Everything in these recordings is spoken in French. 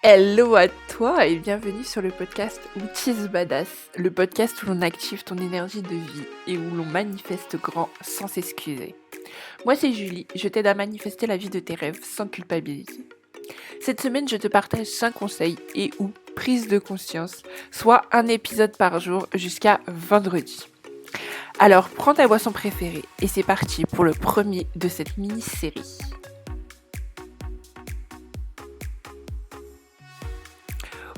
Hello à toi et bienvenue sur le podcast Which is Badass, le podcast où l'on active ton énergie de vie et où l'on manifeste grand sans s'excuser. Moi c'est Julie, je t'aide à manifester la vie de tes rêves sans culpabiliser. Cette semaine je te partage 5 conseils et ou prise de conscience, soit un épisode par jour jusqu'à vendredi. Alors prends ta boisson préférée et c'est parti pour le premier de cette mini-série.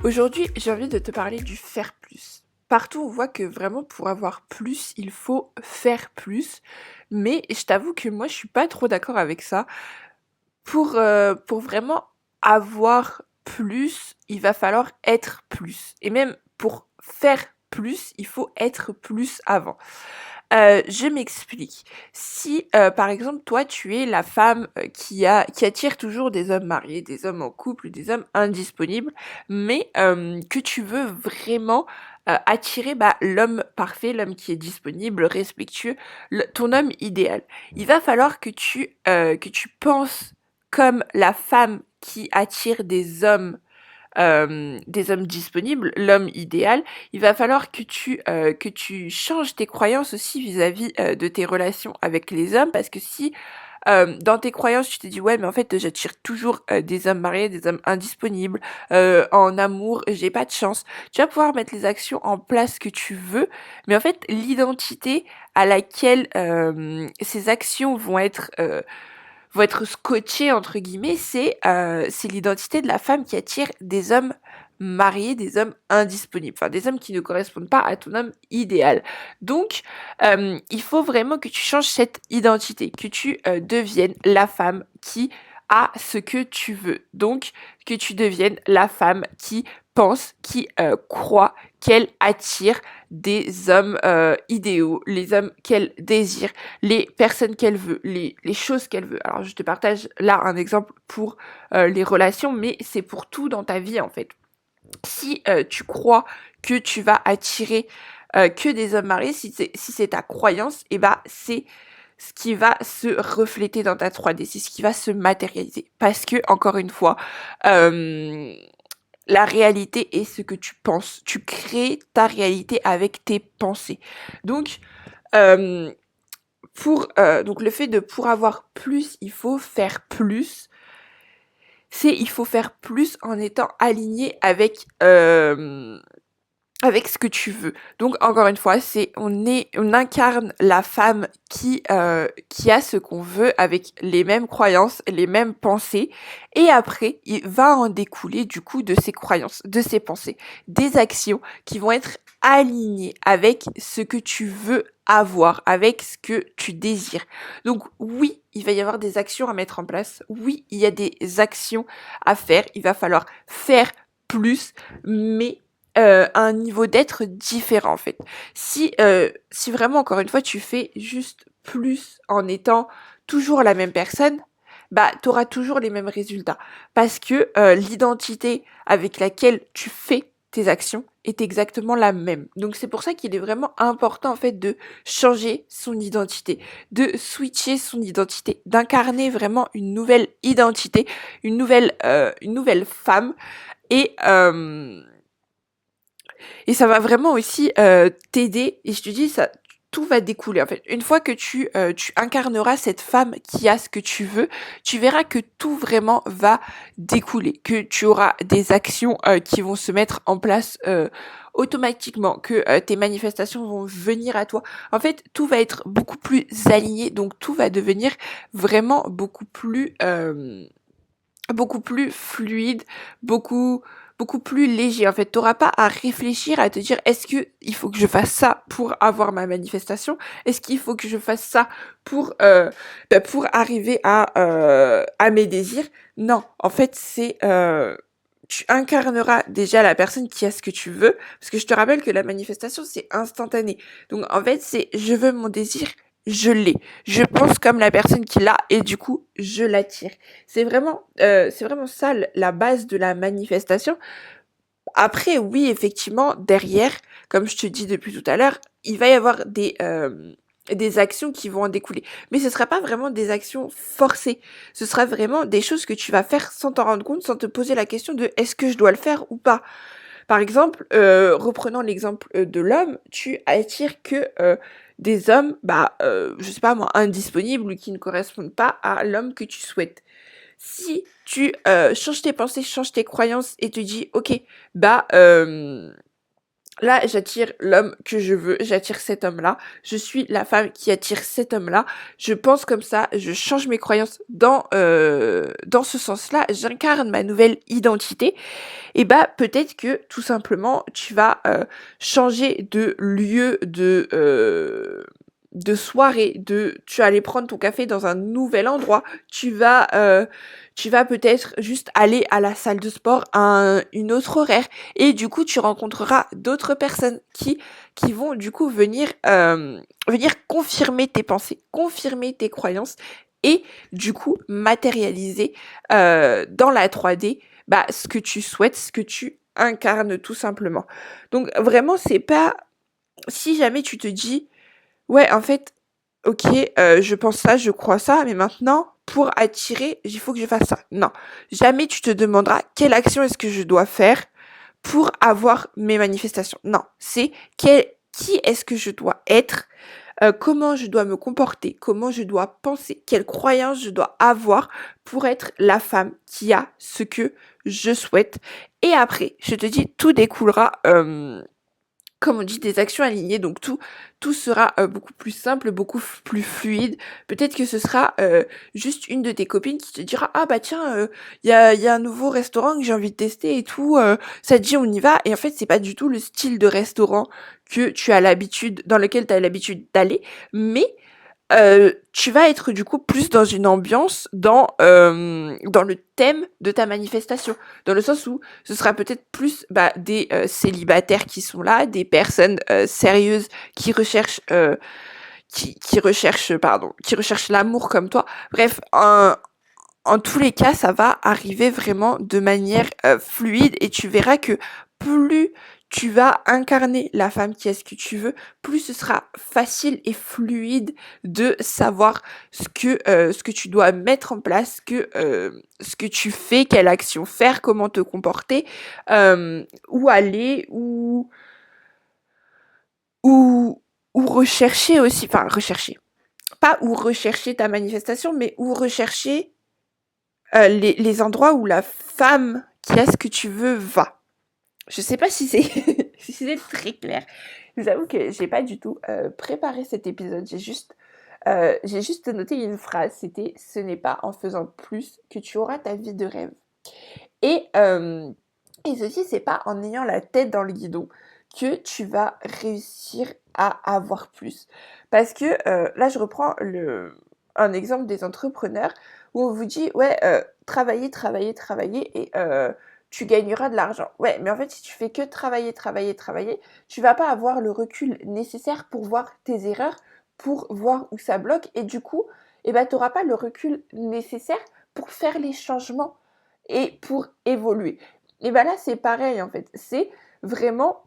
Aujourd'hui, j'ai envie de te parler du faire plus. Partout, on voit que vraiment pour avoir plus, il faut faire plus. Mais je t'avoue que moi, je suis pas trop d'accord avec ça. Pour vraiment avoir plus, il va falloir être plus. Et même pour faire plus, il faut être plus avant. Je m'explique. Si, par exemple, toi, tu es la femme qui attire toujours des hommes mariés, des hommes en couple, des hommes indisponibles, mais que tu veux vraiment attirer l'homme parfait, l'homme qui est disponible, respectueux, ton homme idéal. Il va falloir que tu penses comme la femme qui attire des hommes disponibles, l'homme idéal, il va falloir que tu changes tes croyances aussi vis-à-vis de tes relations avec les hommes, parce que si dans tes croyances tu te dis ouais mais en fait j'attire toujours des hommes mariés, des hommes indisponibles, en amour j'ai pas de chance, tu vas pouvoir mettre les actions en place que tu veux, mais en fait l'identité à laquelle ces actions vont être scotchés entre guillemets, c'est l'identité de la femme qui attire des hommes mariés, des hommes indisponibles, enfin des hommes qui ne correspondent pas à ton homme idéal. Donc, il faut vraiment que tu changes cette identité, que tu deviennes la femme qui a ce que tu veux. Donc, que tu deviennes la femme qui pense, qui croit qu'elle attire des hommes idéaux, les hommes qu'elle désire, les personnes qu'elle veut, les choses qu'elle veut. Alors je te partage là un exemple pour les relations, mais c'est pour tout dans ta vie en fait. Si tu crois que tu vas attirer que des hommes mariés, si c'est ta croyance, et bah c'est ce qui va se refléter dans ta 3D, c'est ce qui va se matérialiser. Parce que, encore une fois, la réalité est ce que tu penses. Tu crées ta réalité avec tes pensées. Donc, euh, donc le fait de pour avoir plus, il faut faire plus. Il faut faire plus en étant aligné avec ce que tu veux. Donc encore une fois, on incarne la femme qui a ce qu'on veut avec les mêmes croyances, les mêmes pensées, et après il va en découler du coup de ces croyances, de ces pensées, des actions qui vont être alignées avec ce que tu veux avoir, avec ce que tu désires. Donc oui, il va y avoir des actions à mettre en place. Oui, il y a des actions à faire. Il va falloir faire plus, mais un niveau d'être différent en fait. Si vraiment encore une fois tu fais juste plus en étant toujours la même personne, bah t'auras toujours les mêmes résultats parce que l'identité avec laquelle tu fais tes actions est exactement la même. Donc c'est pour ça qu'il est vraiment important en fait de changer son identité, de switcher son identité, d'incarner vraiment une nouvelle identité, une nouvelle femme et et ça va vraiment aussi t'aider. Et je te dis, ça, tout va découler. En fait, une fois que tu incarneras cette femme qui a ce que tu veux, tu verras que tout vraiment va découler. Que tu auras des actions qui vont se mettre en place automatiquement, que tes manifestations vont venir à toi. En fait, tout va être beaucoup plus aligné. Donc, tout va devenir vraiment beaucoup plus fluide, beaucoup plus léger. En fait, t'auras pas à réfléchir, à te dire est-ce que il faut que je fasse ça pour avoir ma manifestation? Est-ce qu'il faut que je fasse ça pour pour arriver à mes désirs? Non, en fait, tu incarneras déjà la personne qui a ce que tu veux, parce que je te rappelle que la manifestation, c'est instantané. Donc, en fait, c'est je veux mon désir, je l'ai. Je pense comme la personne qui l'a et du coup, je l'attire. C'est vraiment ça la base de la manifestation. Après, oui, effectivement, derrière, comme je te dis depuis tout à l'heure, il va y avoir des actions qui vont en découler. Mais ce sera pas vraiment des actions forcées. Ce sera vraiment des choses que tu vas faire sans t'en rendre compte, sans te poser la question de est-ce que je dois le faire ou pas. Par exemple, reprenons l'exemple de l'homme, tu attires que des hommes, je sais pas moi, indisponibles ou qui ne correspondent pas à l'homme que tu souhaites. Si tu changes tes pensées, changes tes croyances et te dis, ok, là, j'attire l'homme que je veux, j'attire cet homme-là, je suis la femme qui attire cet homme-là, je pense comme ça, je change mes croyances dans ce sens-là, j'incarne ma nouvelle identité, et peut-être que tout simplement tu vas changer de lieu de soirée, tu vas aller prendre ton café dans un nouvel endroit, tu vas peut-être juste aller à la salle de sport à une autre horaire et du coup tu rencontreras d'autres personnes qui vont du coup venir confirmer tes pensées, confirmer tes croyances et du coup matérialiser dans la 3D ce que tu souhaites, ce que tu incarnes tout simplement. Donc vraiment, c'est pas si jamais tu te dis ouais, en fait, OK, je pense ça, je crois ça, mais maintenant pour attirer, il faut que je fasse ça. Non, jamais tu te demanderas quelle action est-ce que je dois faire pour avoir mes manifestations. Non, c'est qui est-ce que je dois être, comment je dois me comporter, comment je dois penser, quelles croyances je dois avoir pour être la femme qui a ce que je souhaite. Et après, je te dis, tout découlera, comme on dit, des actions alignées. Donc tout sera beaucoup plus simple, beaucoup plus fluide. Peut-être que ce sera juste une de tes copines qui te dira ah bah tiens, y a un nouveau restaurant que j'ai envie de tester et tout. Ça te dit on y va. Et en fait c'est pas du tout le style de restaurant que tu as l'habitude, dans lequel tu as l'habitude d'aller, mais tu vas être du coup plus dans une ambiance, dans le thème de ta manifestation. Dans le sens où ce sera peut-être plus des célibataires qui sont là, des personnes sérieuses qui recherchent qui recherchent l'amour comme toi. Bref, en tous les cas, ça va arriver vraiment de manière fluide et tu verras que plus tu vas incarner la femme qui est ce que tu veux, plus ce sera facile et fluide de savoir ce que tu dois mettre en place, ce que tu fais, quelle action faire, comment te comporter, où aller, où, où rechercher aussi, enfin rechercher, pas où rechercher ta manifestation, mais où rechercher les endroits où la femme qui a ce que tu veux va. Je sais pas si c'est si c'est très clair. Je vous avoue que j'ai pas du tout préparé cet épisode. J'ai juste noté une phrase. C'était ce n'est pas en faisant plus que tu auras ta vie de rêve. Et et ceci c'est pas en ayant la tête dans le guidon que tu vas réussir à avoir plus. Parce que là je reprends un exemple des entrepreneurs où on vous dit ouais travailler, travailler, travailler et tu gagneras de l'argent. Ouais, mais en fait si tu fais que travailler, travailler, travailler, tu vas pas avoir le recul nécessaire pour voir tes erreurs, pour voir où ça bloque et du coup, tu n'auras pas le recul nécessaire pour faire les changements et pour évoluer. Et là c'est pareil en fait, c'est vraiment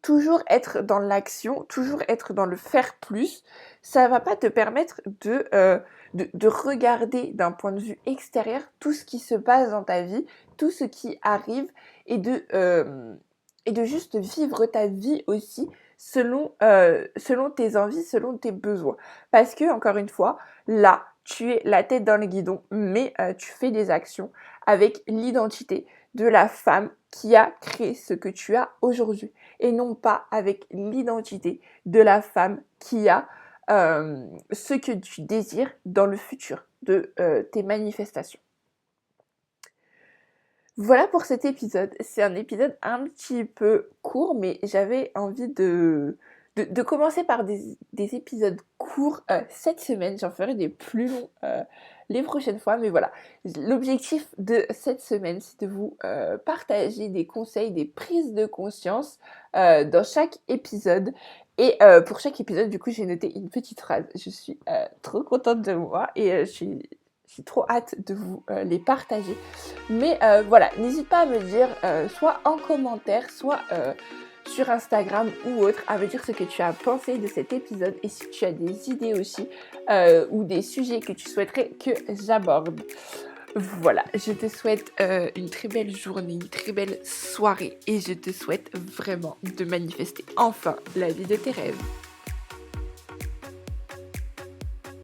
toujours être dans l'action, toujours être dans le faire plus, ça va pas te permettre de regarder d'un point de vue extérieur tout ce qui se passe dans ta vie, tout ce qui arrive et de juste vivre ta vie aussi selon tes envies, selon tes besoins. Parce que, encore une fois, là, tu es la tête dans le guidon, mais tu fais des actions avec l'identité de la femme qui a créé ce que tu as aujourd'hui et non pas avec l'identité de la femme qui a ce que tu désires dans le futur de tes manifestations. Voilà pour cet épisode. C'est un épisode un petit peu court, mais j'avais envie de commencer par des épisodes courts cette semaine. J'en ferai des plus longs les prochaines fois. Mais voilà, l'objectif de cette semaine, c'est de vous partager des conseils, des prises de conscience dans chaque épisode. Et pour chaque épisode, du coup, j'ai noté une petite phrase. Je suis trop contente de moi et j'ai trop hâte de vous les partager. Mais voilà, n'hésite pas à me dire, soit en commentaire, soit sur Instagram ou autre à me dire ce que tu as pensé de cet épisode et si tu as des idées aussi ou des sujets que tu souhaiterais que j'aborde. Voilà, je te souhaite une très belle journée, une très belle soirée et je te souhaite vraiment de manifester enfin la vie de tes rêves.